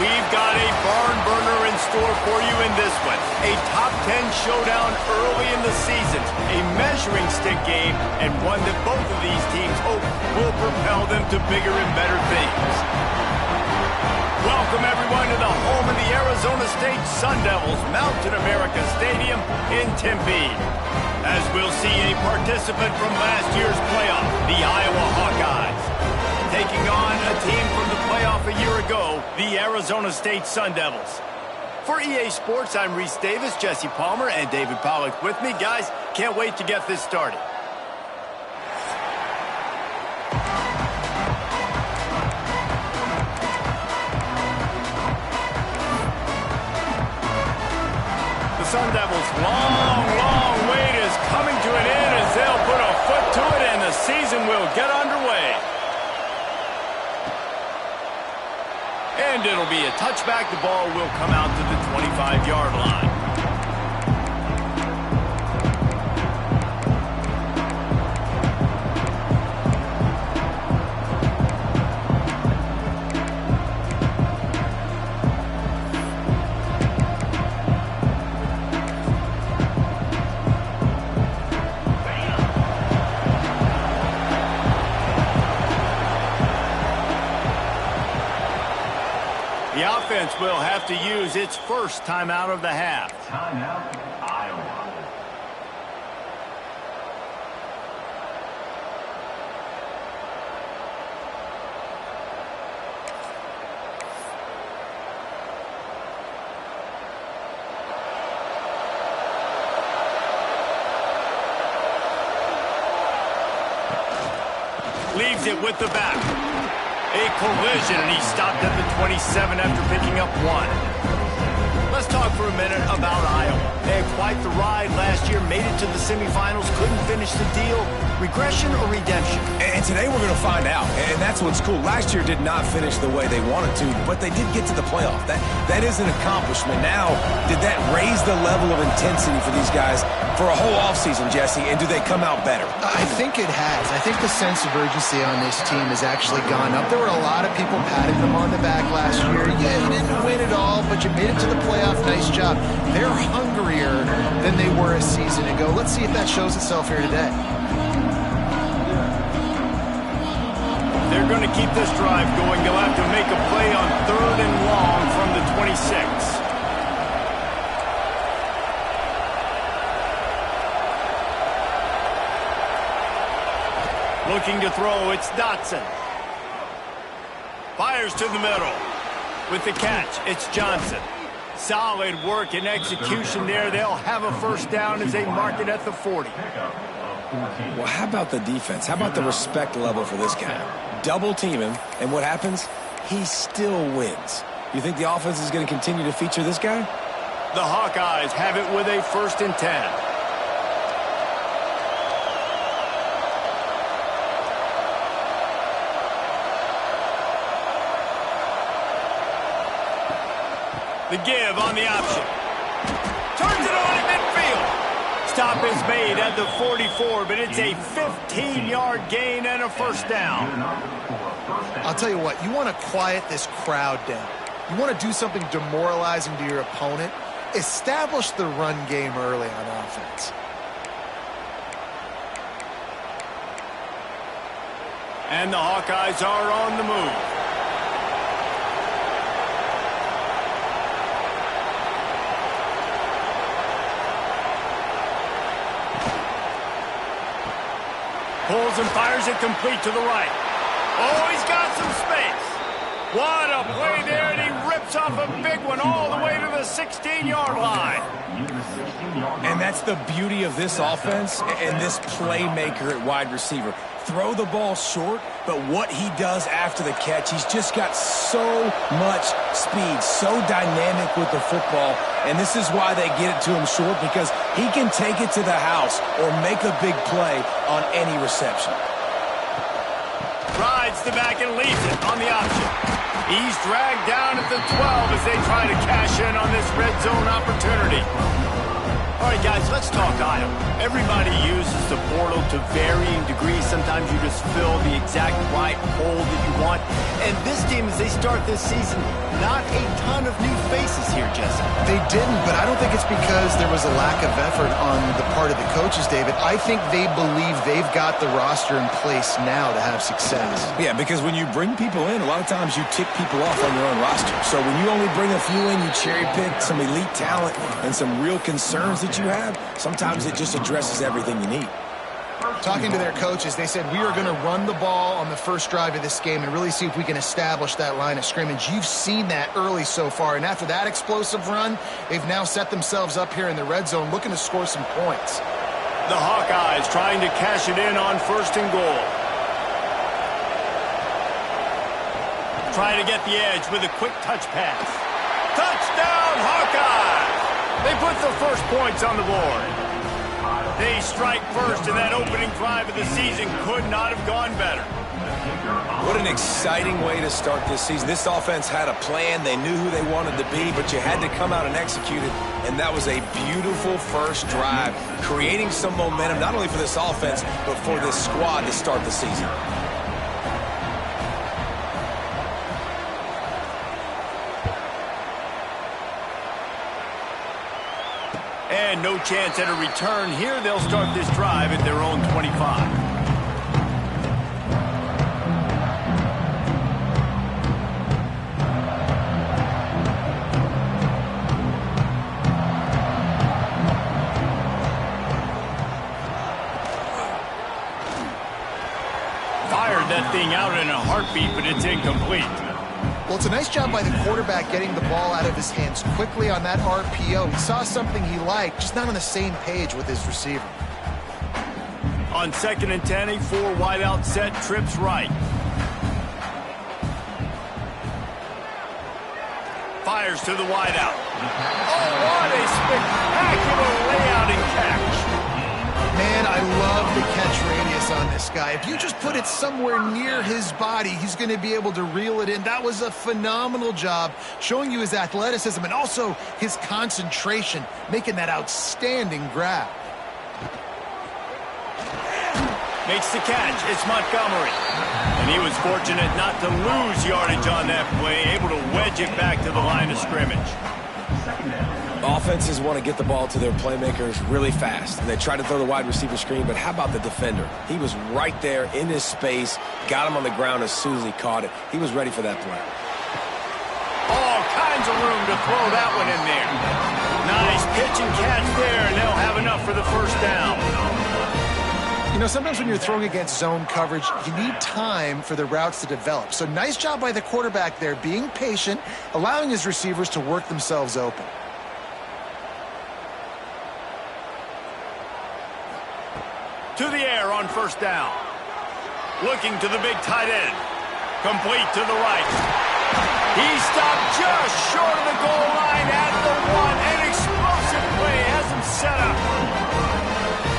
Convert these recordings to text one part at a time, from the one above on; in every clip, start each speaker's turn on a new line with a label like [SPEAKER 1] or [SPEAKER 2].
[SPEAKER 1] We've got a barn burner in store for you in this one. A top 10 showdown early in the season. A measuring stick game, and one that both of these teams hope will propel them to bigger and better things. Welcome, everyone, to the home of the Arizona State Sun Devils, Mountain America Stadium in Tempe. As we'll see a participant from last year's playoff, the Iowa Hawkeyes, taking on a team from the playoff a year ago, the Arizona State Sun Devils. For EA Sports, I'm Reese Davis, Jesse Palmer, and David Pollack with me. Guys, can't wait to get this started. The Sun Devils' long wait is coming to an end as they'll put a foot to it and the season will get underway. And it'll be a touchback. The ball will come out to the 25-yard line. The offense will have to use its first timeout of the half.
[SPEAKER 2] Timeout, Iowa.
[SPEAKER 1] Leaves it with the back. A collision, and he stopped at the 27 after picking up one. Let's talk for a minute about Iowa. They had quite the ride last year, made it to the semifinals, couldn't finish the deal. Regression or redemption?
[SPEAKER 3] And today we're going to find out, and that's what's cool. Last year did not finish the way they wanted to, but they did get to the playoff. That is an accomplishment. Now, did that raise the level of intensity for these guys for a whole offseason, Jesse, and do they come out better?
[SPEAKER 4] I think it has. I think the sense of urgency on this team has actually gone up. There were a lot of people patting them on the back last year. Yeah, you didn't win it all, but you made it to the playoff. Nice job. They're hungrier than they were a season ago. Let's see if that shows itself here today.
[SPEAKER 1] They're going to keep this drive going. They'll have to make a play on 3rd and long from the 26. Looking to throw, it's Dotson. Fires to the middle. With the catch, it's Johnson. Solid work and execution there. They'll have a first down as they mark it at the 40.
[SPEAKER 3] Well, how about the defense? How about the respect level for this guy? Double team him, and what happens? He still wins. You think the offense is going to continue to feature this guy?
[SPEAKER 1] The Hawkeyes have it with a 1st and 10. The give on the option. Turns it on at midfield. Stop is made at the 44, but it's a 15-yard gain and a first down.
[SPEAKER 4] I'll tell you what, you want to quiet this crowd down. You want to do something demoralizing to your opponent. Establish the run game early on offense.
[SPEAKER 1] And the Hawkeyes are on the move. Pulls and fires it complete to the right. Oh, he's got some space. What a play there, and he rips off a big one all the way to the 16-yard line.
[SPEAKER 3] And that's the beauty of this offense and this playmaker at wide receiver. Throw the ball short, but what he does after the catch, he's just got so much speed, so dynamic with the football, and this is why they get it to him short, because he can take it to the house or make a big play on any reception.
[SPEAKER 1] Rides the back and leaves it on the option. He's dragged down at the 12 as they try to cash in on this red zone opportunity. All right, guys, let's talk Iowa. Everybody uses the portal to varying degrees. Sometimes you just fill the exact right hole that you want. And this team, as they start this season, not a ton of new faces here, Jesse.
[SPEAKER 4] They didn't, but I don't think it's because there was a lack of effort on the part of the coaches, David. I think they believe they've got the roster in place now to have success.
[SPEAKER 3] Yeah, because when you bring people in, a lot of times you tick people off on your own roster. So when you only bring a few in, you cherry pick some elite talent and some real concerns that you have, sometimes it just addresses everything you need.
[SPEAKER 4] Talking to their coaches, they said, we are going to run the ball on the first drive of this game and really see if we can establish that line of scrimmage. You've seen that early so far, and after that explosive run, they've now set themselves up here in the red zone looking to score some points.
[SPEAKER 1] The Hawkeyes trying to cash it in on 1st and goal. Trying to get the edge with a quick touch pass. Touchdown, Hawkeyes! They put the first points on the board. They strike first, and that opening drive of the season could not have gone better.
[SPEAKER 3] What an exciting way to start this season. This offense had a plan. They knew who they wanted to be, but you had to come out and execute it, and that was a beautiful first drive, creating some momentum, not only for this offense, but for this squad to start the season.
[SPEAKER 1] And no chance at a return here. They'll start this drive at their own 25. Fired that thing out in a heartbeat, but it's incomplete.
[SPEAKER 4] Well, it's a nice job by the quarterback getting the ball out of his hands quickly on that RPO. He saw something he liked, just not on the same page with his receiver.
[SPEAKER 1] On 2nd and 10, a 4 wide out set, trips right. Fires to the wide out. Oh, what a spectacular layout and catch.
[SPEAKER 4] Man, I love the catch radius on this guy. If you just put it somewhere near his body, he's going to be able to reel it in. That was a phenomenal job, showing you his athleticism and also his concentration, making that outstanding grab.
[SPEAKER 1] Makes the catch. It's Montgomery. And he was fortunate not to lose yardage on that play, able to wedge it back to the line of scrimmage.
[SPEAKER 3] Offenses want to get the ball to their playmakers really fast, and they try to throw the wide receiver screen, but how about the defender? He was right there in his space, got him on the ground as soon as he caught it. He was ready for that play.
[SPEAKER 1] All kinds of room to throw that one in there. Nice pitch and catch there, and they'll have enough for the first down.
[SPEAKER 4] You know, sometimes when you're throwing against zone coverage, you need time for the routes to develop. So nice job by the quarterback there, being patient, allowing his receivers to work themselves open.
[SPEAKER 1] To the air on 1st down. Looking to the big tight end. Complete to the right. He stopped just short of the goal line at the 1. An explosive play has him set up.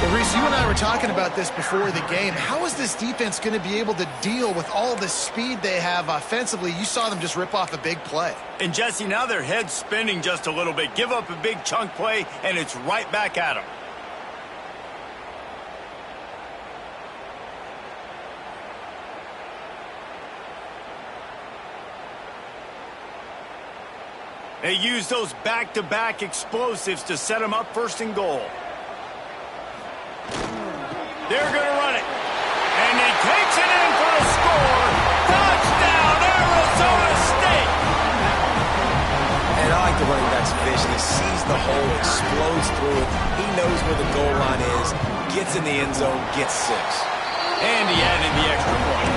[SPEAKER 4] Well, Reese, you and I were talking about this before the game. How is this defense going to be able to deal with all the speed they have offensively? You saw them just rip off a big play.
[SPEAKER 1] And, Jesse, now their head's spinning just a little bit. Give up a big chunk play, and it's right back at them. They use those back-to-back explosives to set them up 1st and goal. They're going to run it. And he takes it in for the score. Touchdown, Arizona State!
[SPEAKER 3] And I like the running back's vision. He sees the hole, explodes through it. He knows where the goal line is, gets in the end zone, gets 6.
[SPEAKER 1] And he added the extra point.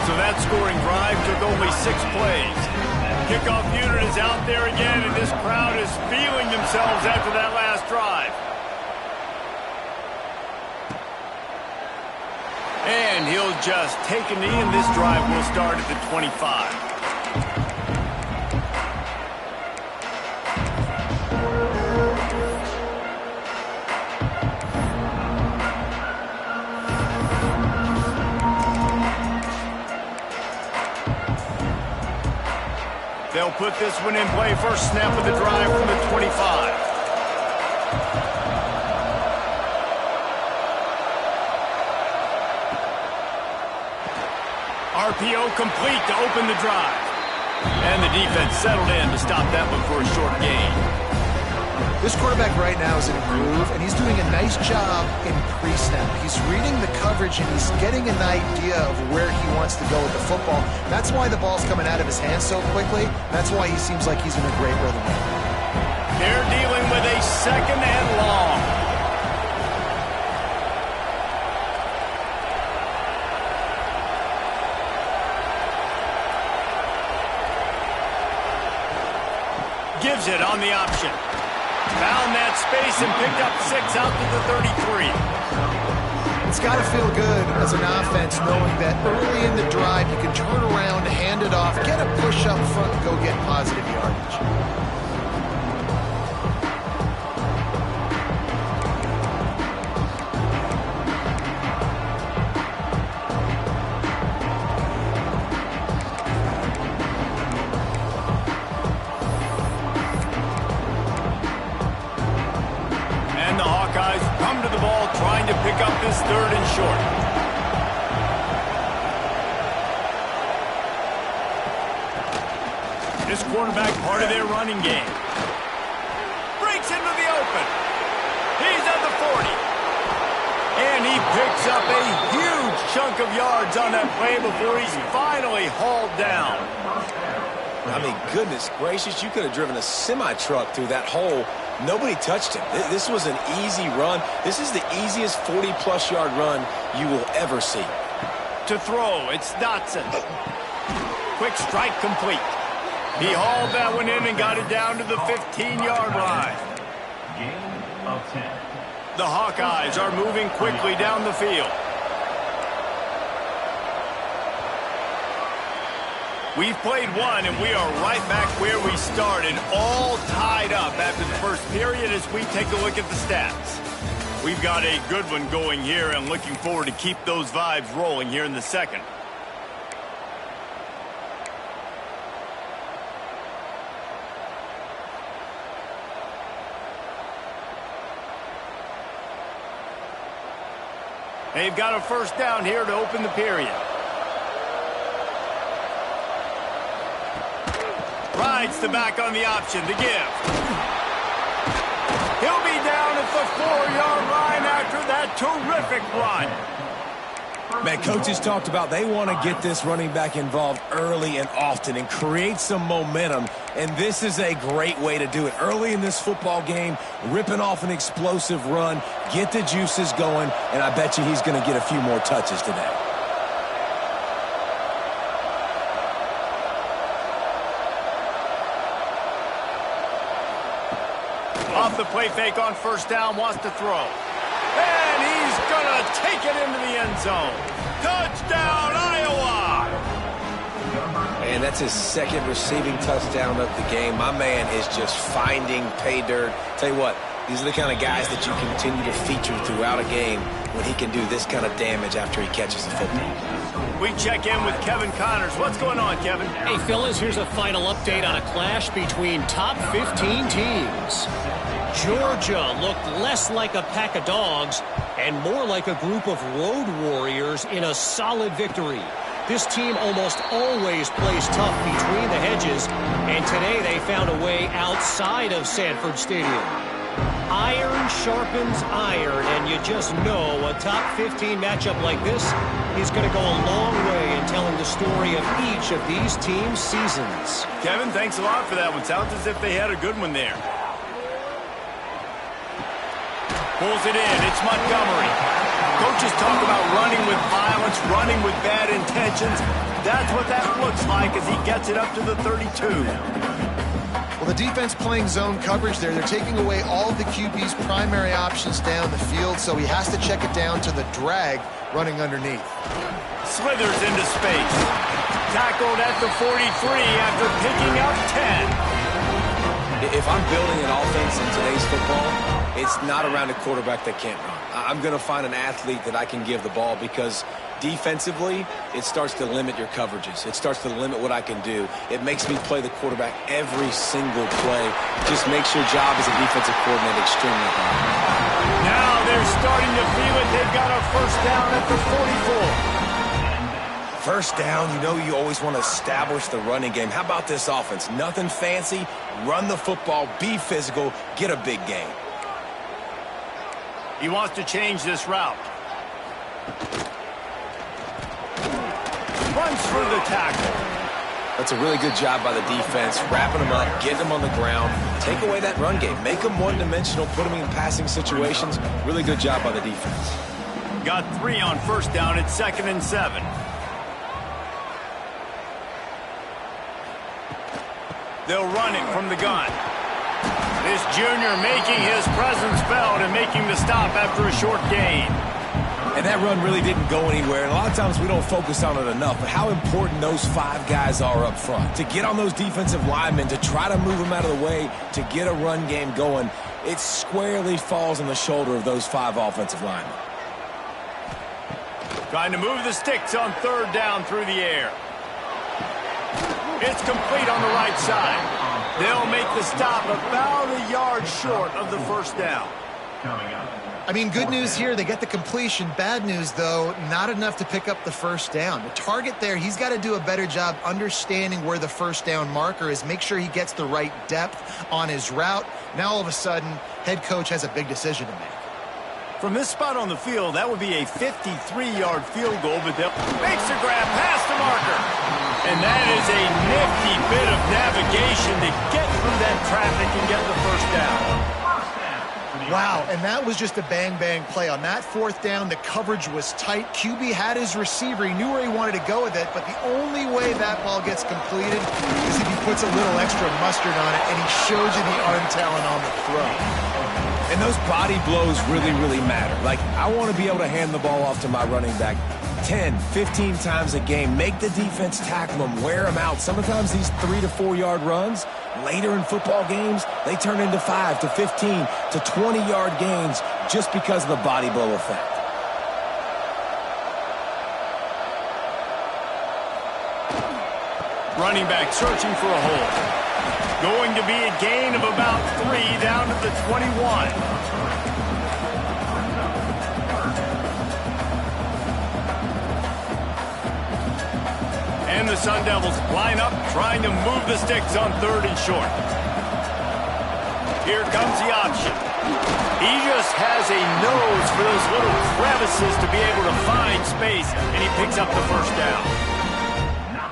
[SPEAKER 1] So that scoring drive took only 6 plays. Kickoff unit is out there again, and this crowd is feeling themselves after that last drive. And he'll just take a knee, and this drive will start at the 25. They'll put this one in play. First snap of the drive from the 25. RPO complete to open the drive. And the defense settled in to stop that one for a short gain.
[SPEAKER 4] This quarterback right now is in a groove, and he's doing a nice job in pre-snap. He's reading the coverage, and he's getting an idea of where he wants to go with the football. That's why the ball's coming out of his hands so quickly. That's why he seems like he's in a great rhythm.
[SPEAKER 1] They're dealing with a second and long. Gives it on the option. Found that space and picked up 6 out to the 33.
[SPEAKER 4] It's got to feel good as an offense knowing that early in the drive you can turn around, hand it off, get a push up front, and go get positive yardage.
[SPEAKER 1] Pick up this third and short. This quarterback part of their running game. Breaks into the open. He's at the 40. And he picks up a huge chunk of yards on that play before he's finally hauled down.
[SPEAKER 3] I mean, goodness gracious, you could have driven a semi-truck through that hole. Nobody touched him. This was an easy run. This is the easiest 40-plus yard run you will ever see.
[SPEAKER 1] To throw, it's Dotson. Quick strike complete. He hauled that one in and got it down to the 15-yard line.
[SPEAKER 2] Gain of 10.
[SPEAKER 1] The Hawkeyes are moving quickly down the field. We've played one, and we are right back where we started, all tied up after the first period as we take a look at the stats. We've got a good one going here and looking forward to keep those vibes rolling here in the second. They've got a first down here to open the period. Rides the back on the option to give. He'll be down at the 4-yard line after that terrific run.
[SPEAKER 3] Man, coaches talked about they want to get this running back involved early and often and create some momentum, and this is a great way to do it. Early in this football game, ripping off an explosive run, get the juices going, and I bet you he's going to get a few more touches today.
[SPEAKER 1] Off the play fake on first down, wants to throw. And he's going to take it into the end zone. Touchdown, Iowa!
[SPEAKER 3] And that's his second receiving touchdown of the game. My man is just finding pay dirt. Tell you what, these are the kind of guys that you continue to feature throughout a game when he can do this kind of damage after he catches the football.
[SPEAKER 1] We check in with Kevin Connors. What's going on, Kevin?
[SPEAKER 5] Hey, fellas, here's a final update on a clash between top 15 teams. Georgia looked less like a pack of dogs and more like a group of road warriors in a solid victory. This team almost always plays tough between the hedges, and today they found a way outside of Sanford Stadium. Iron sharpens iron, and you just know a top 15 matchup like this is going to go a long way in telling the story of each of these teams' seasons.
[SPEAKER 1] Kevin, thanks a lot for that one. Sounds as if they had a good one there. Pulls it in. It's Montgomery. Coaches talk about running with violence, running with bad intentions. That's what that looks like as he gets it up to the 32.
[SPEAKER 4] Well, the defense playing zone coverage there. They're taking away all of the QB's primary options down the field, so he has to check it down to the drag running underneath.
[SPEAKER 1] Slithers into space. Tackled at the 43 after picking up 10.
[SPEAKER 3] If I'm building an offense in today's football, it's not around a quarterback that can't run. I'm going to find an athlete that I can give the ball because defensively, it starts to limit your coverages. It starts to limit what I can do. It makes me play the quarterback every single play. Just makes your job as a defensive coordinator extremely hard.
[SPEAKER 1] Now they're starting to feel it. They've got a first down at the 44.
[SPEAKER 3] First down, you know you always want to establish the running game. How about this offense? Nothing fancy. Run the football, be physical, get a big gain.
[SPEAKER 1] He wants to change this route. Runs through the tackle.
[SPEAKER 3] That's a really good job by the defense, wrapping them up, getting them on the ground. Take away that run game. Make them one-dimensional, put them in passing situations. Really good job by the defense.
[SPEAKER 1] Got 3 on first down at 2nd and 7. They'll run it from the gun. This junior making his presence felt and making the stop after a short gain.
[SPEAKER 3] And that run really didn't go anywhere. And a lot of times we don't focus on it enough, but how important those 5 guys are up front. To get on those defensive linemen, to try to move them out of the way, to get a run game going, it squarely falls on the shoulder of those 5 offensive linemen.
[SPEAKER 1] Trying to move the sticks on 3rd down through the air. It's complete on the right side. They'll make the stop about a yard short of the first down.
[SPEAKER 2] Coming up.
[SPEAKER 4] I mean, good news here, they get the completion. Bad news, though, not enough to pick up the first down. The target there, he's got to do a better job understanding where the first down marker is, make sure he gets the right depth on his route. Now, all of a sudden, head coach has a big decision to make.
[SPEAKER 1] From this spot on the field, that would be a 53-yard field goal, but they'll makes the grab past the marker. And that is a nifty bit of navigation to get through that traffic and get the first down.
[SPEAKER 4] Wow, and that was just a bang-bang play. On that 4th down, the coverage was tight. QB had his receiver. He knew where he wanted to go with it, but the only way that ball gets completed is if he puts a little extra mustard on it, and he shows you the arm talent on the throw.
[SPEAKER 3] And those body blows really, really matter. Like, I want to be able to hand the ball off to my running back 10, 15 times a game. Make the defense tackle them, wear them out. Sometimes these 3 to 4 yard runs, later in football games, they turn into 5 to 15 to 20-yard gains just because of the body blow effect.
[SPEAKER 1] Running back searching for a hole. Going to be a gain of about 3 down to the 21. And the Sun Devils line up, trying to move the sticks on 3rd and short. Here comes the option. He just has a nose for those little crevices to be able to find space, and he picks up the first down.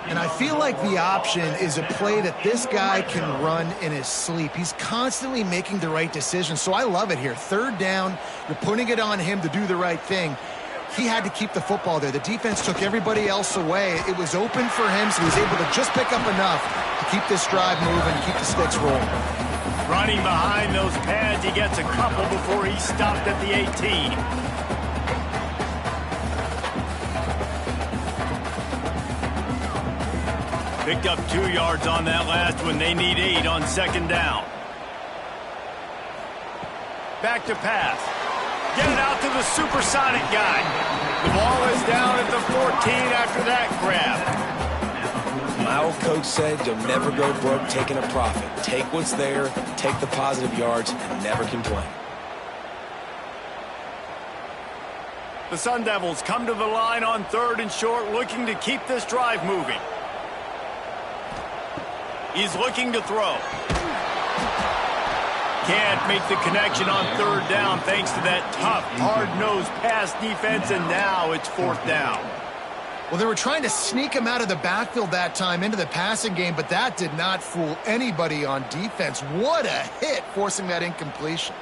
[SPEAKER 4] And I feel like the option is a play that this guy can run in his sleep. He's constantly making the right decision, so I love it here. 3rd down, you're putting it on him to do the right thing. He had to keep the football there. The defense took everybody else away. It was open for him, so he was able to just pick up enough to keep this drive moving, keep the sticks rolling.
[SPEAKER 1] Running behind those pads, he gets a couple before he stopped at the 18. Picked up 2 yards on that last one. They need 8 on 2nd down. Back to pass. Get it out to the supersonic guy. The ball is down at the 14 after that grab.
[SPEAKER 3] My old coach said you'll never go broke taking a profit. Take what's there, take the positive yards, and never complain.
[SPEAKER 1] The Sun Devils come to the line on 3rd and short, looking to keep this drive moving. He's looking to throw. Can't make the connection on 3rd down thanks to that tough, hard-nosed pass defense, and now it's 4th down.
[SPEAKER 4] Well, they were trying to sneak him out of the backfield that time into the passing game, but that did not fool anybody on defense. What a hit, forcing that incompletion.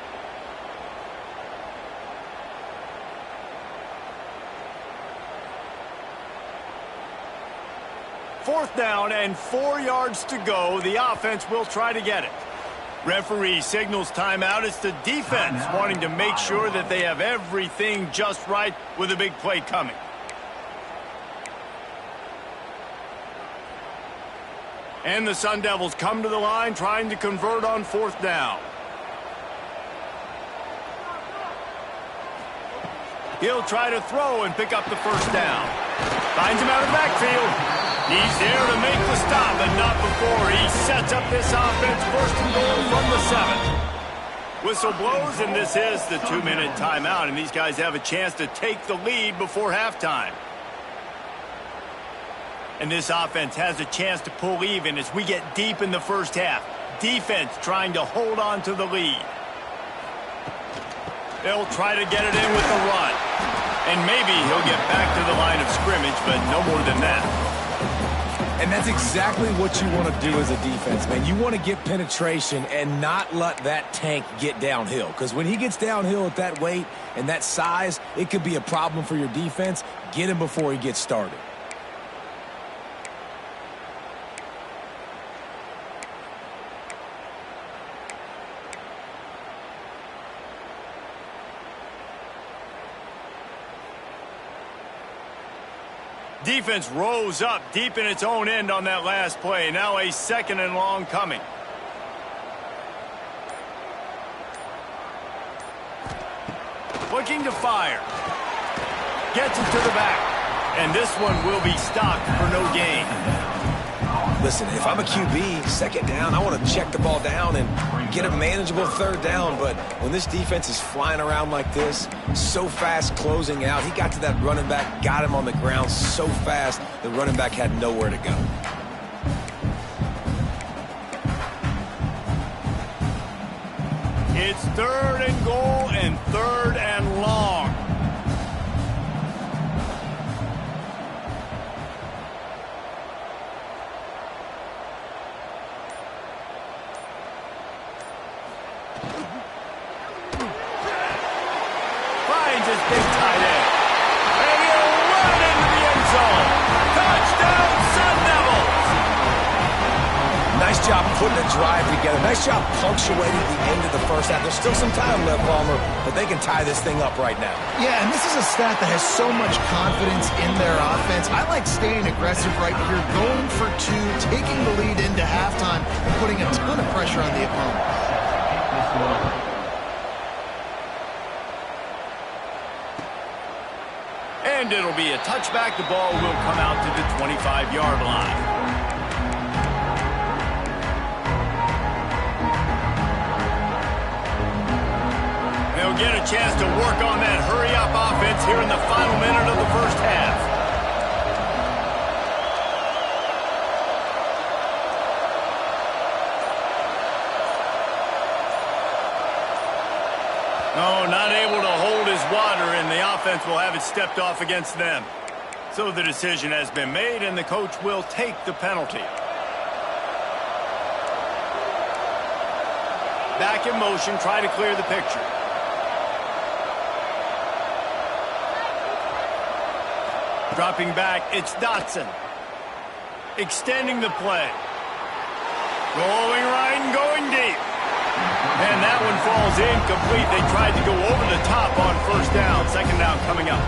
[SPEAKER 1] Fourth down and 4 yards to go. The offense will try to get it. Referee signals timeout. It's the defense wanting to make sure that they have everything just right with a big play coming. And the Sun Devils come to the line trying to convert on 4th down. He'll try to throw and pick up the first down. Finds him out of the backfield. He's there to make the stop, but not before he sets up this offense 1st and goal from the 7. Whistle blows, and this is the 2-minute timeout, and these guys have a chance to take the lead before halftime. And this offense has a chance to pull even as we get deep in the first half. Defense trying to hold on to the lead. They'll try to get it in with the run. And maybe he'll get back to the line of scrimmage, but no more than that.
[SPEAKER 3] And that's exactly what you want to do as a defense, man. You want to get penetration and not let that tank get downhill. Because when he gets downhill at that weight and that size, it could be a problem for your defense. Get him before he gets started.
[SPEAKER 1] Defense rose up deep in its own end on that last play. Now a second and long coming. Looking to fire. Gets it to the back. And this one will be stopped for no gain.
[SPEAKER 3] Listen, if I'm a QB, second down, I want to check the ball down and get a manageable third down. But when this defense is flying around like this, so fast closing out, he got to that running back, got him on the ground so fast, the running back had nowhere to go.
[SPEAKER 1] It's 3rd and goal and 3rd and long. Finds his big tight end. And he'll run into the end zone. Touchdown, Sun Devils!
[SPEAKER 3] Nice job putting a drive together. Nice job punctuating the end of the first half. There's still some time left, Palmer, but they can tie this thing up right now.
[SPEAKER 4] Yeah, and this is a stat that has so much confidence in their offense. I like staying aggressive right here, going for two, taking the lead into halftime, and putting a ton of pressure on the opponent.
[SPEAKER 1] And it'll be a touchback. The ball will come out to the 25-yard line. They'll get a chance to work on that hurry-up offense here in the final minute of the first half. No, not able to hold his water, and the offense will have it stepped off against them. So the decision has been made, and the coach will take the penalty. Back in motion, try to clear the picture. Dropping back, it's Dotson. Extending the play. Going right and going deep. And that one falls incomplete. They tried to go over the top on first down. Second down coming up.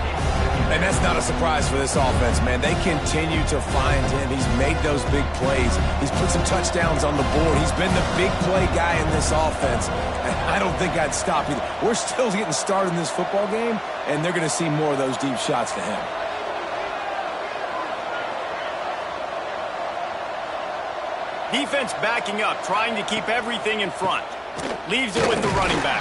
[SPEAKER 3] And that's not a surprise for this offense, man. They continue to find him. He's made those big plays. He's put some touchdowns on the board. He's been the big play guy in this offense. And I don't think I'd stop either. We're still getting started in this football game, and they're going to see more of those deep shots to him.
[SPEAKER 1] Defense backing up, trying to keep everything in front. Leaves it with the running back.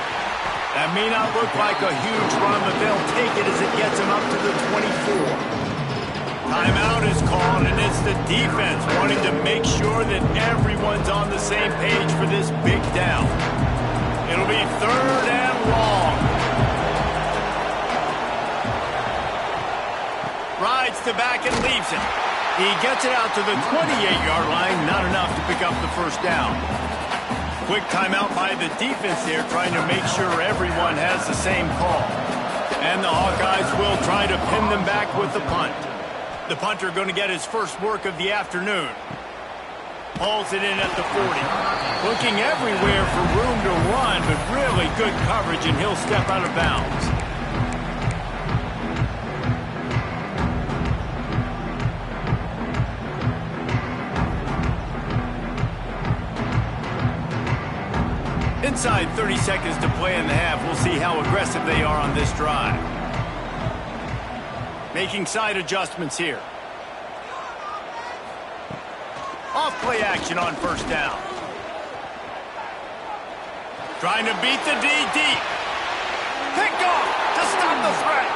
[SPEAKER 1] That may not look like a huge run, but they'll take it as it gets them up to the 24. Timeout is called, and it's the defense wanting to make sure that everyone's on the same page for this big down. It'll be 3rd and long. Rides to back and leaves it. He gets it out to the 28-yard line, not enough to pick up the first down. Quick timeout by the defense there, trying to make sure everyone has the same call. And the Hawkeyes will try to pin them back with the punt. The punter going to get his first work of the afternoon. Hauls it in at the 40. Looking everywhere for room to run, but really good coverage, and he'll step out of bounds. Inside 30 seconds to play in the half. We'll see how aggressive they are on this drive. Making side adjustments here. Off play action on first down. Trying to beat the D deep. Picked off to stop the threat.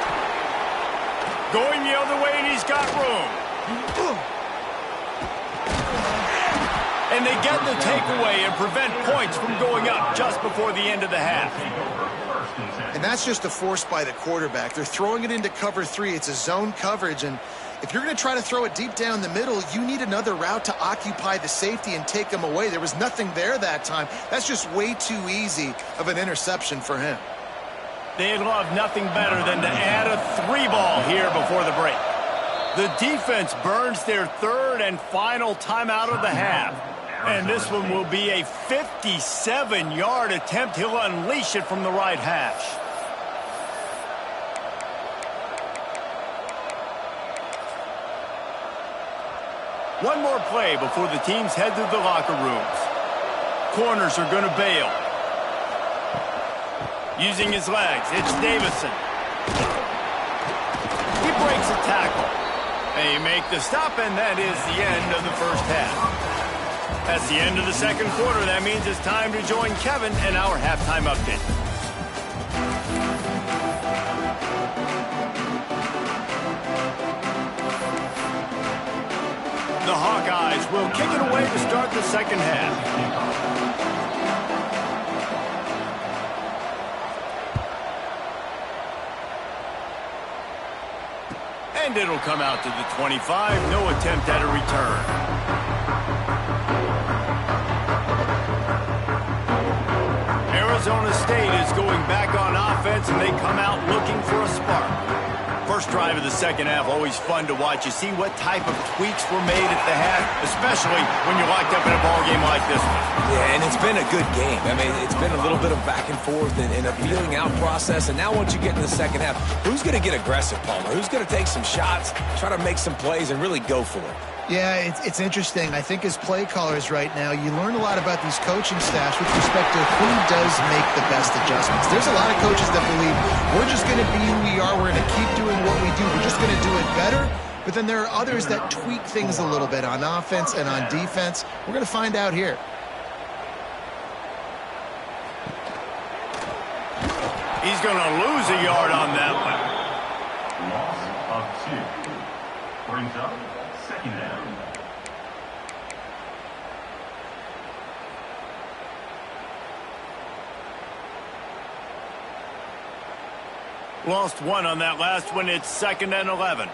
[SPEAKER 1] Going the other way, and he's got room. And they get the takeaway and prevent points from going up just before the end of the half.
[SPEAKER 4] And that's just a force by the quarterback. They're throwing it into cover 3. It's a zone coverage, and if you're going to try to throw it deep down the middle, you need another route to occupy the safety and take him away. There was nothing there that time. That's just way too easy of an interception for him.
[SPEAKER 1] They'd love nothing better than to add a 3-ball here before the break. The defense burns their third and final timeout of the half. And this one will be a 57-yard attempt. He'll unleash it from the right hash. One more play before the teams head to the locker rooms. Corners are going to bail. Using his legs, it's Davison. He breaks a tackle. They make the stop, and that is the end of the first half. That's the end of the second quarter. That means it's time to join Kevin in our halftime update. The Hawkeyes will kick it away to start the second half. And it'll come out to the 25. No attempt at a return. Arizona State is going back on offense, and they come out looking for a spark. First drive of the second half, always fun to watch. You see what type of tweaks were made at the half, especially when you're locked up in a ball game like this one.
[SPEAKER 3] Yeah, and it's been a good game. I mean, it's been a little bit of back and forth and a feeling out process. And now once you get in the second half, who's going to get aggressive, Palmer? Who's going to take some shots, try to make some plays, and really go for it?
[SPEAKER 4] Yeah, it's interesting. I think as play callers right now, you learn a lot about these coaching staffs with respect to who does make the best adjustments. There's a lot of coaches that believe we're just going to be who we are. We're going to keep doing what we do. We're just going to do it better. But then there are others that tweak things a little bit on offense and on defense. We're going to find out here.
[SPEAKER 1] He's going to lose a yard on that one.
[SPEAKER 2] Loss of 2. Brings up second down.
[SPEAKER 1] Lost one on that last one. It's 2nd and 11.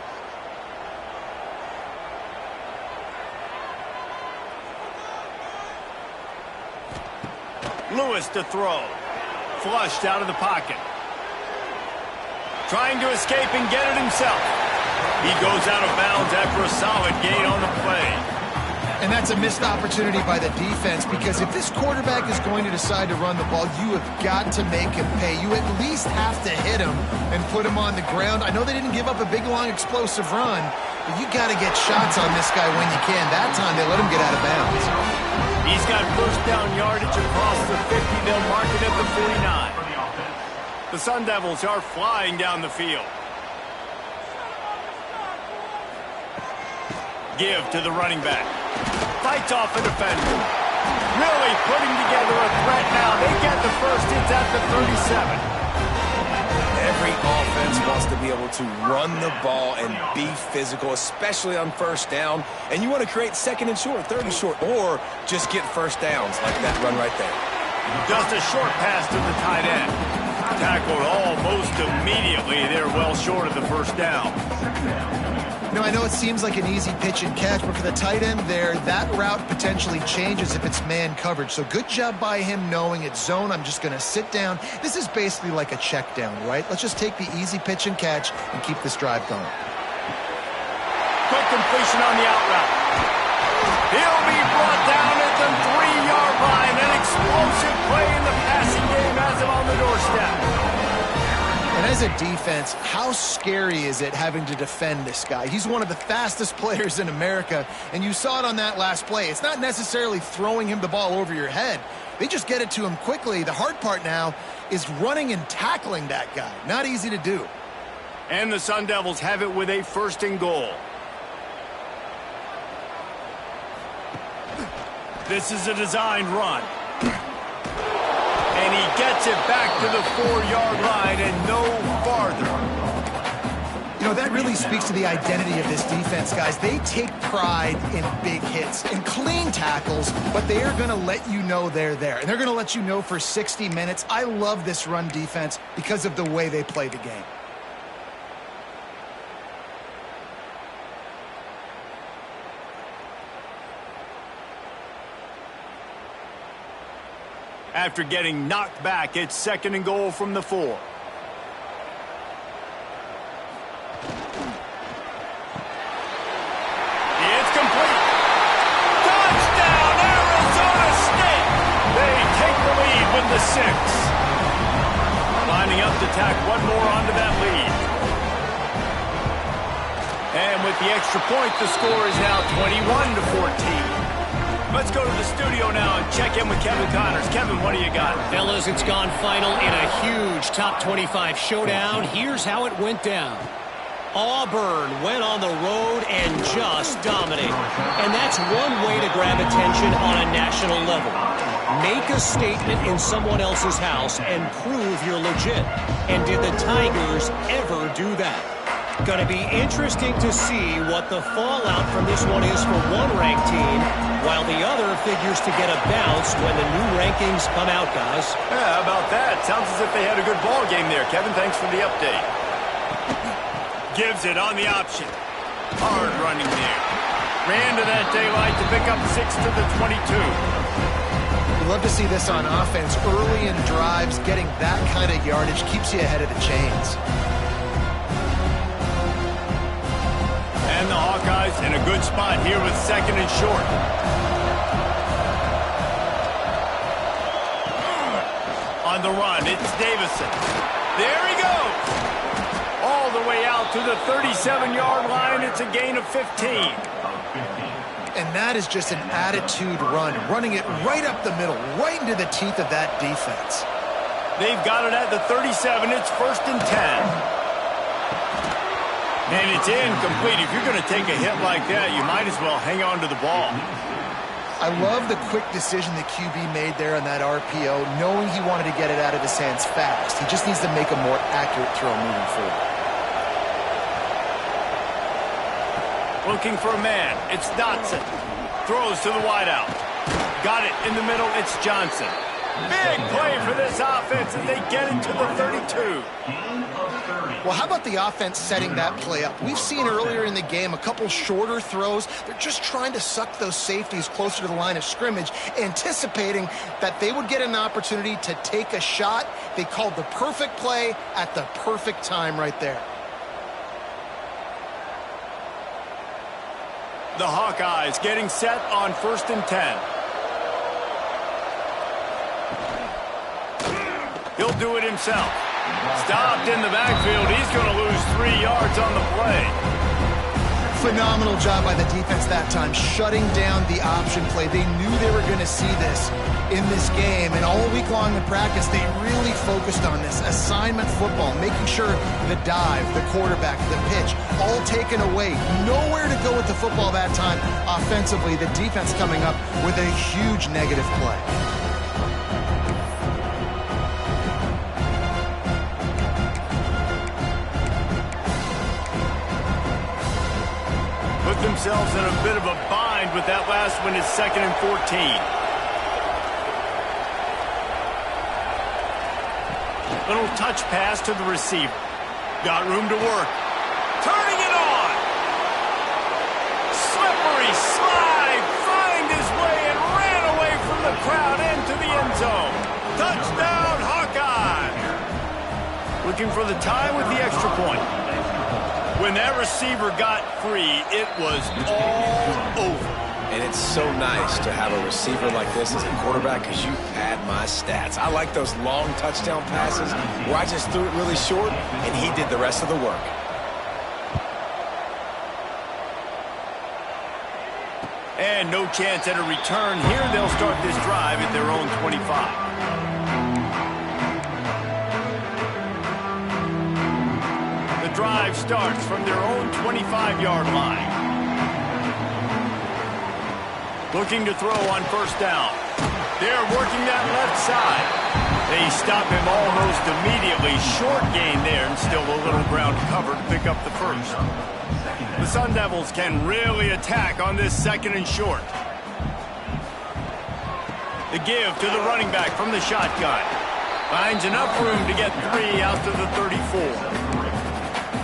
[SPEAKER 1] Lewis to throw. Flushed out of the pocket. Trying to escape and get it himself. He goes out of bounds after a solid gain on the play.
[SPEAKER 4] And that's a missed opportunity by the defense, because if this quarterback is going to decide to run the ball, you have got to make him pay. You at least have to hit him and put him on the ground. I know they didn't give up a big, long, explosive run, but you got to get shots on this guy when you can. That time they let him get out of bounds.
[SPEAKER 1] He's got first down yardage across the 50. They'll mark it at the 49. The Sun Devils are flying down the field. Give to the running back. Fights off a defender. Really putting together a threat now. They get the first. It's at the 37.
[SPEAKER 3] Every offense wants to be able to run the ball and be physical, especially on first down. And you want to create 2nd and short, 3rd and short, or just get first downs like that run right there.
[SPEAKER 1] Just a short pass to the tight end. Tackled almost immediately. They're well short of the first down.
[SPEAKER 4] Now, I know it seems like an easy pitch and catch, but for the tight end there, that route potentially changes if it's man coverage. So good job by him knowing it's zone. I'm just going to sit down. This is basically like a check down, right? Let's just take the easy pitch and catch and keep this drive going.
[SPEAKER 1] Quick completion on the out route. He'll be brought down at the 3-yard line. An explosive play in the passing game has him on the doorstep.
[SPEAKER 4] And as a defense, how scary is it having to defend this guy? He's one of the fastest players in America, and you saw it on that last play. It's not necessarily throwing him the ball over your head. They just get it to him quickly. The hard part now is running and tackling that guy. Not easy to do.
[SPEAKER 1] And the Sun Devils have it with a 1st and goal. This is a designed run. And he gets it back to the 4-yard line and no farther.
[SPEAKER 4] You know, that really speaks to the identity of this defense, guys. They take pride in big hits and clean tackles, but they are going to let you know they're there. And they're going to let you know for 60 minutes. I love this run defense because of the way they play the game.
[SPEAKER 1] After getting knocked back, it's 2nd and goal from the 4. It's complete. Touchdown, Arizona State! They take the lead with the 6. Lining up to tack one more onto that lead. And with the extra point, the score is now 21-14. Let's go to the studio now and check in with Kevin Connors. Kevin, what do you got?
[SPEAKER 5] Fellas, it's gone final in a huge top 25 showdown. Here's how it went down. Auburn went on the road and just dominated. And that's one way to grab attention on a national level. Make a statement in someone else's house and prove you're legit. And did the Tigers ever do that? Going to be interesting to see what the fallout from this one is for one ranked team, while the other figures to get a bounce when the new rankings come out, guys.
[SPEAKER 1] Yeah, how about that? Sounds as if they had a good ball game there. Kevin, thanks for the update. Gives it on the option. Hard running there. Ran to that daylight to pick up 6 to the 22.
[SPEAKER 4] We love to see this on offense. Early in drives, getting that kind of yardage keeps you ahead of the chains.
[SPEAKER 1] And the Hawkeyes in a good spot here with 2nd and short. On the run, it's Davison. There he goes. All the way out to the 37-yard line. It's a gain of 15.
[SPEAKER 4] And that is just an attitude run, running it right up the middle, right into the teeth of that defense.
[SPEAKER 1] They've got it at the 37. It's 1st and 10. And it's incomplete. If you're going to take a hit like that, you might as well hang on to the ball.
[SPEAKER 4] I love the quick decision the QB made there on that RPO, knowing he wanted to get it out of his hands fast. He just needs to make a more accurate throw moving forward.
[SPEAKER 1] Looking for a man. It's Dotson. Throws to the wideout. Got it in the middle. It's Johnson. Big play for this offense as they get it to the 32.
[SPEAKER 4] Well, how about the offense setting that play up? We've seen earlier in the game a couple shorter throws. They're just trying to suck those safeties closer to the line of scrimmage, anticipating that they would get an opportunity to take a shot. They called the perfect play at the perfect time right there.
[SPEAKER 1] The Hawkeyes getting set on 1st and 10. He'll do it himself. Stopped in the backfield. He's going to lose 3 yards on the play.
[SPEAKER 4] Phenomenal job by the defense that time, shutting down the option play. They knew they were going to see this in this game, and all week long in practice, they really focused on this assignment football, making sure the dive, the quarterback, the pitch, all taken away. Nowhere to go with the football that time. Offensively, the defense coming up with a huge negative play.
[SPEAKER 1] Themselves in a bit of a bind with that last one is 2nd and 14. Little touch pass to the receiver. Got room to work. Turning it on. Slippery slide. Find his way and ran away from the crowd into the end zone. Touchdown, Hawkeye. Looking for the tie with the extra point. When that receiver got free, it was all over.
[SPEAKER 3] And it's so nice to have a receiver like this as a quarterback because you pad my stats. I like those long touchdown passes where I just threw it really short and he did the rest of the work.
[SPEAKER 1] And no chance at a return here. They'll start this drive at their own 25. Drive starts from their own 25-yard line. Looking to throw on 1st down. They're working that left side. They They stop him almost immediately. Short gain there, and still a little ground covered to pick up the first. The Sun Devils can really attack on this second and short. The give to the running back from the shotgun. Finds enough room to get 3 out to the 34.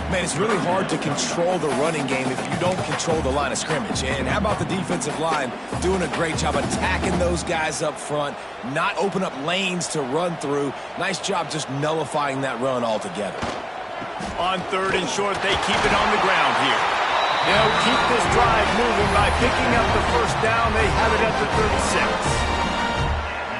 [SPEAKER 3] Man, it's really hard to control the running game if you don't control the line of scrimmage. And how about the defensive line doing a great job attacking those guys up front, not open up lanes to run through. Nice job just nullifying that run altogether.
[SPEAKER 1] On third and short, they keep it on the ground here. They'll keep this drive moving by picking up the first down. They have it at the 36.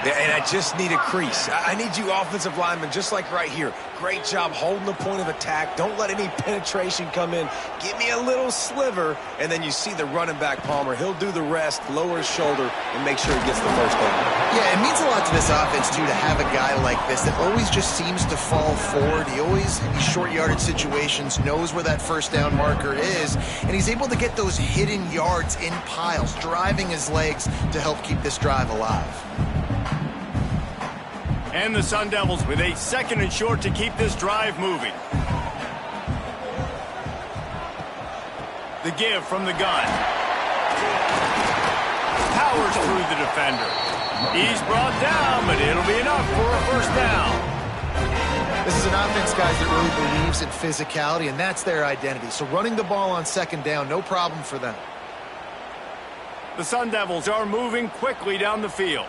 [SPEAKER 3] And I just need a crease. I need you offensive linemen, just like right here. Great job holding the point of attack. Don't let any penetration come in. Give me a little sliver, and then you see the running back, Palmer. He'll do the rest, lower his shoulder, and make sure he gets the first down.
[SPEAKER 4] Yeah, it means a lot to this offense, too, to have a guy like this that always just seems to fall forward. He always, in these short yardage situations, knows where that first down marker is, and he's able to get those hidden yards in piles, driving his legs to help keep this drive alive.
[SPEAKER 1] And the Sun Devils with a second and short to keep this drive moving. The give from the gun. Powers through the defender. He's brought down, but it'll be enough for a first down.
[SPEAKER 4] This is an offense, guys, that really believes in physicality, and that's their identity. So running the ball on second down, no problem for them.
[SPEAKER 1] The Sun Devils are moving quickly down the field.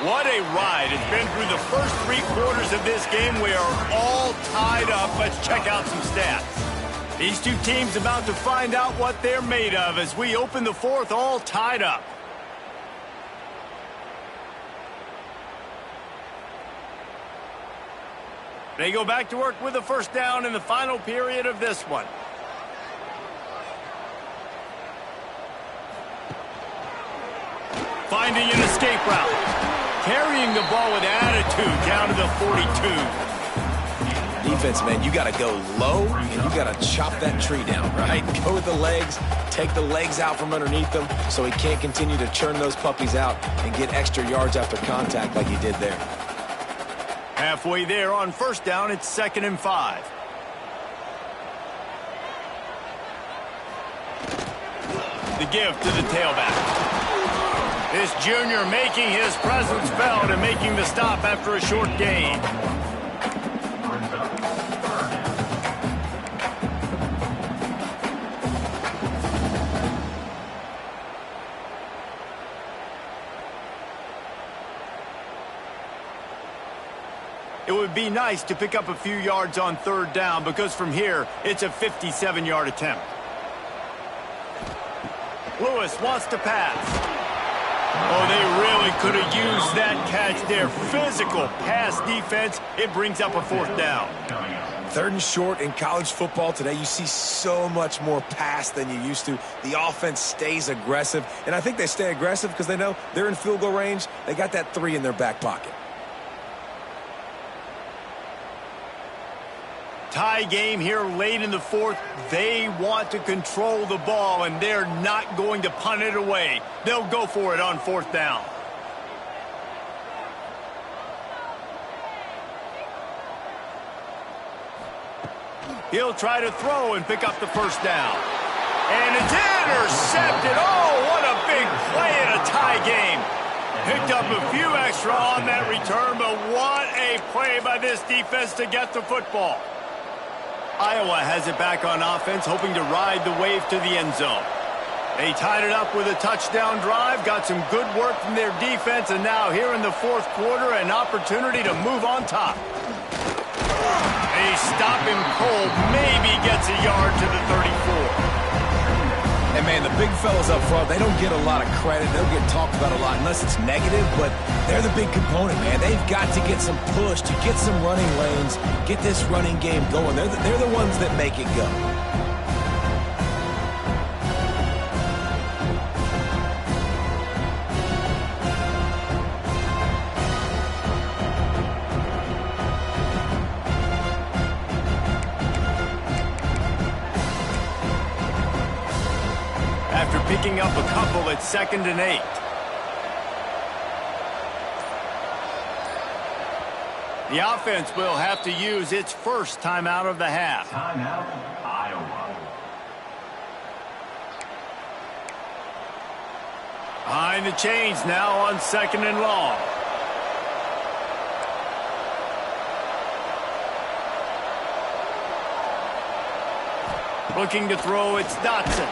[SPEAKER 1] What a ride. It's been through the first 3 quarters of this game. We are all tied up. Let's check out some stats. These two teams about to find out what they're made of as we open the fourth, all tied up. They go back to work with a first down in the final period of this one. Finding an escape route. Carrying the ball with attitude down to the 42.
[SPEAKER 3] Defense, man, you got to go low, and you got to chop that tree down, right? Go with the legs, take the legs out from underneath them so he can't continue to churn those puppies out and get extra yards after contact like he did there.
[SPEAKER 1] Halfway there on first down, it's 2nd and 5. The give to the tailback. This junior making his presence felt and making the stop after a short gain. It would be nice to pick up a few yards on third down because from here, it's a 57-yard attempt. Lewis wants to pass. Oh, they really could have used that catch there. Physical pass defense. It brings up a fourth down.
[SPEAKER 3] 3rd and short in college football today, you see so much more pass than you used to. The offense stays aggressive, and I think they stay aggressive because they know they're in field goal range. They got that 3 in their back pocket.
[SPEAKER 1] Tie game here late in the fourth. They want to control the ball, and they're not going to punt it away. They'll go for it on fourth down. He'll try to throw and pick up the first down. And it's intercepted. Oh, what a big play in a tie game. Picked up a few extra on that return, but what a play by this defense to get the football. Iowa has it back on offense, hoping to ride the wave to the end zone. They tied it up with a touchdown drive, got some good work from their defense, and now here in the fourth quarter, an opportunity to move on top. They stop him cold, maybe gets a yard to the 34.
[SPEAKER 3] And, man, the big fellas up front, they don't get a lot of credit. They'll get talked about a lot unless it's negative, but they're the big component, man. They've got to get some push, to get some running lanes, get this running game going. They're the ones that make it go.
[SPEAKER 1] picking up a couple at 2nd and 8. The offense will have to use its first timeout of the half.
[SPEAKER 2] Timeout, Iowa.
[SPEAKER 1] Behind the chains now on 2nd and long. Looking to throw, it's Dotson.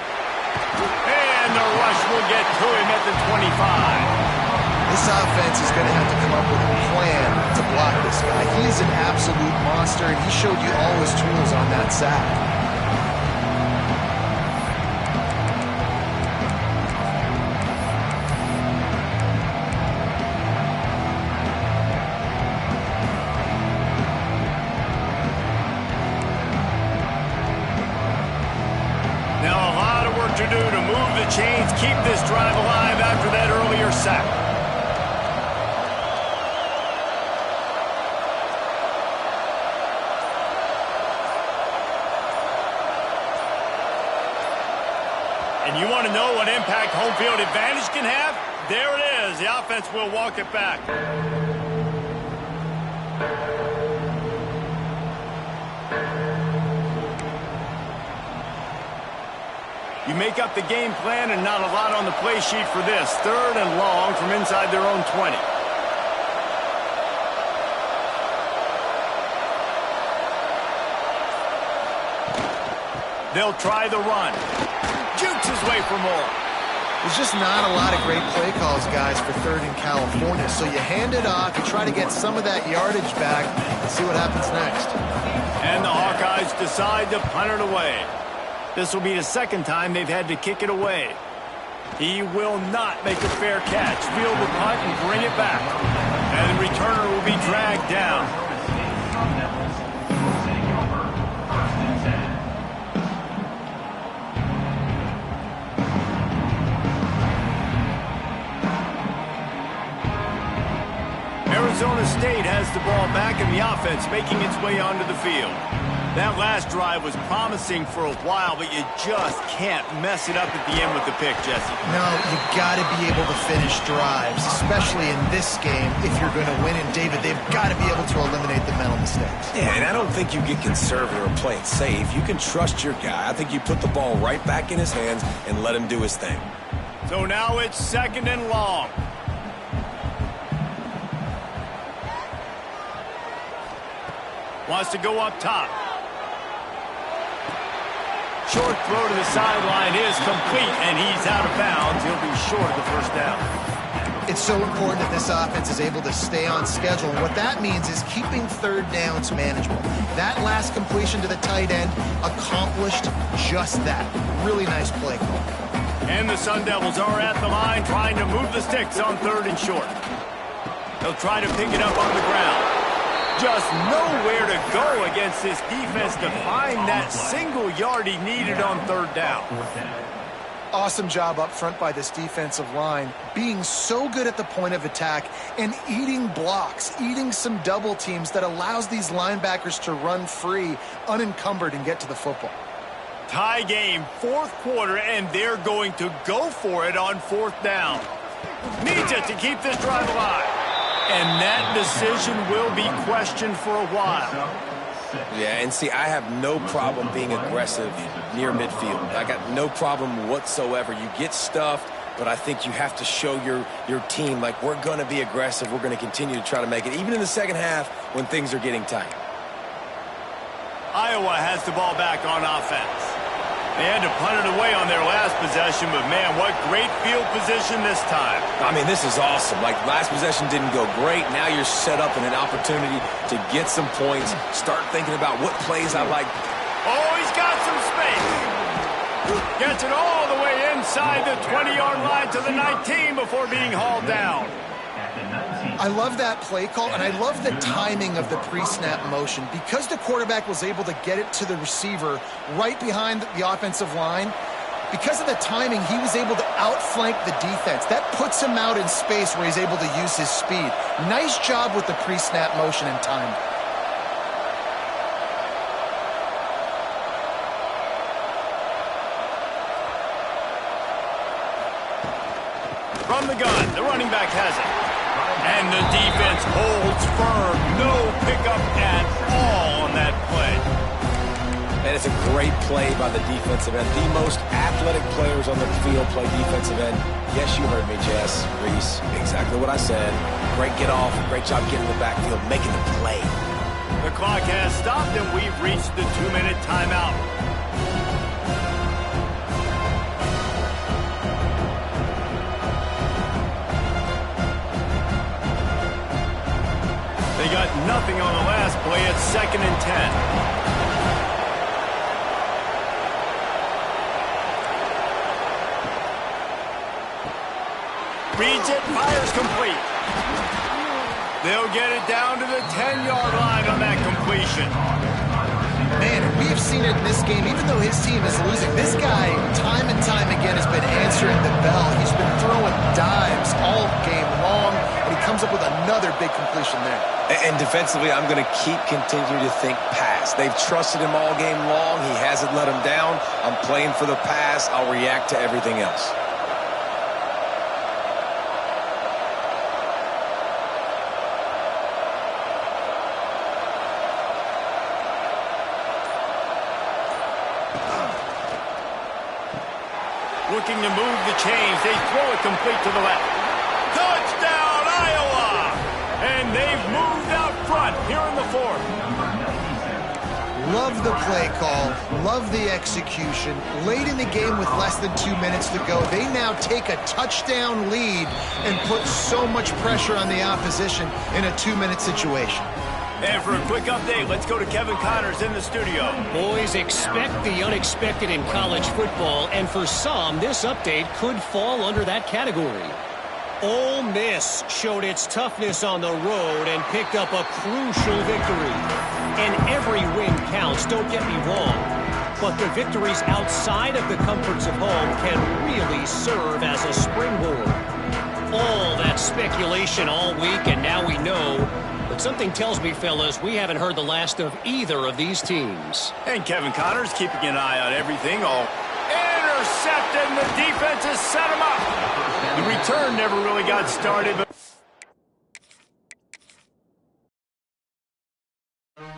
[SPEAKER 1] And the rush will get to him at the 25.
[SPEAKER 4] This offense is going to have to come up with a plan to block this guy. He is an absolute monster, and he showed you all his tools on that sack.
[SPEAKER 1] Now a lot of work to do to move the chains, keep this drive alive after that earlier sack. And you want to know what impact home field advantage can have? There it is. The offense will walk it back. You make up the game plan and not a lot on the play sheet for this. 3rd and long from inside their own 20. They'll try the run. Jukes his way for more.
[SPEAKER 4] There's just not a lot of great play calls, guys, for 3rd in California. So you hand it off, you try to get some of that yardage back, and see what happens next.
[SPEAKER 1] And the Hawkeyes decide to punt it away. This will be the 2nd time they've had to kick it away. He will not make a fair catch. Field the punt and bring it back. And the returner will be dragged down. Arizona State has the ball back and the offense making its way onto the field. That last drive was promising for a while, but you just can't mess it up at the end with the pick, Jesse.
[SPEAKER 4] No, you got to be able to finish drives, especially in this game. If you're going to win, and David, they've got to be able to eliminate the mental mistakes.
[SPEAKER 3] Yeah, and I don't think you get conservative or play it safe. You can trust your guy. I think you put the ball right back in his hands and let him do his thing.
[SPEAKER 1] So now it's 2nd and long. Wants to go up top. Short throw to the sideline is complete, and he's out of bounds. He'll be short of the 1st down.
[SPEAKER 4] It's so important that this offense is able to stay on schedule. And what that means is keeping 3rd downs manageable. That last completion to the tight end accomplished just that. Really nice play call.
[SPEAKER 1] And the Sun Devils are at the line trying to move the sticks on 3rd and short. They'll try to pick it up on the ground. Just nowhere to go against this defense to find that single yard he needed on 3rd down.
[SPEAKER 4] Awesome job up front by this defensive line, being so good at the point of attack and eating blocks, eating some double teams that allows these linebackers to run free, unencumbered, and get to the football.
[SPEAKER 1] Tie game, 4th quarter, and they're going to go for it on 4th down. Needs it to keep this drive alive. And that decision will be questioned for a while.
[SPEAKER 3] Yeah, and see, I have no problem being aggressive near midfield. I got no problem whatsoever. You get stuffed, but I think you have to show your team, like, we're going to be aggressive. We're going to continue to try to make it, even in the 2nd half when things are getting tight.
[SPEAKER 1] Iowa has the ball back on offense. They had to punt it away on their last possession, but man, what great field position this time.
[SPEAKER 3] I mean, this is awesome. Like, last possession didn't go great. Now you're set up in an opportunity to get some points, start thinking about what plays I like.
[SPEAKER 1] Oh, he's got some space. Gets it all the way inside the 20-yard line to the 19 before being hauled down.
[SPEAKER 4] I love that play call, and I love the timing of the pre-snap motion. Because the quarterback was able to get it to the receiver right behind the offensive line, because of the timing, he was able to outflank the defense. That puts him out in space where he's able to use his speed. Nice job with the pre-snap motion and timing.
[SPEAKER 1] From the gun, the running back has it. And the defense holds firm. No pickup at all on that play.
[SPEAKER 3] And it's a great play by the defensive end. The most athletic players on the field play defensive end. Yes, you heard me, Jess, Reese. Exactly what I said. Great get off. Great job getting in the backfield, making the play.
[SPEAKER 1] The clock has stopped, and we've reached the 2-minute timeout. They got nothing on the last play. It's 2nd and 10. Reads it, fires complete. They'll get it down to the 10-yard line on that completion.
[SPEAKER 4] Man, we have seen it in this game, even though his team is losing. This guy, time and time again, has been answering the bell. He's been throwing dives all game long, and he comes up with another big completion there.
[SPEAKER 3] And defensively, I'm going to continue to think pass. They've trusted him all game long. He hasn't let him down. I'm playing for the pass. I'll react to everything else.
[SPEAKER 1] Looking to move the chains. They throw it complete to the left. Touchdown, Iowa! And they've moved out front here in the 4th.
[SPEAKER 4] Love the play call. Love the execution. Late in the game with less than 2 minutes to go, they now take a touchdown lead and put so much pressure on the opposition in a 2-minute situation.
[SPEAKER 1] And for a quick update, let's go to Kevin Connors in the studio.
[SPEAKER 5] Boys, expect the unexpected in college football, and for some, this update could fall under that category. Ole Miss showed its toughness on the road and picked up a crucial victory. And every win counts, don't get me wrong. But the victories outside of the comforts of home can really serve as a springboard. All that speculation all week, and now we know. But something tells me, fellas, we haven't heard the last of either of these teams.
[SPEAKER 1] And Kevin Connors keeping an eye on everything. All intercepted, and the defense has set him up. The return never really got started, but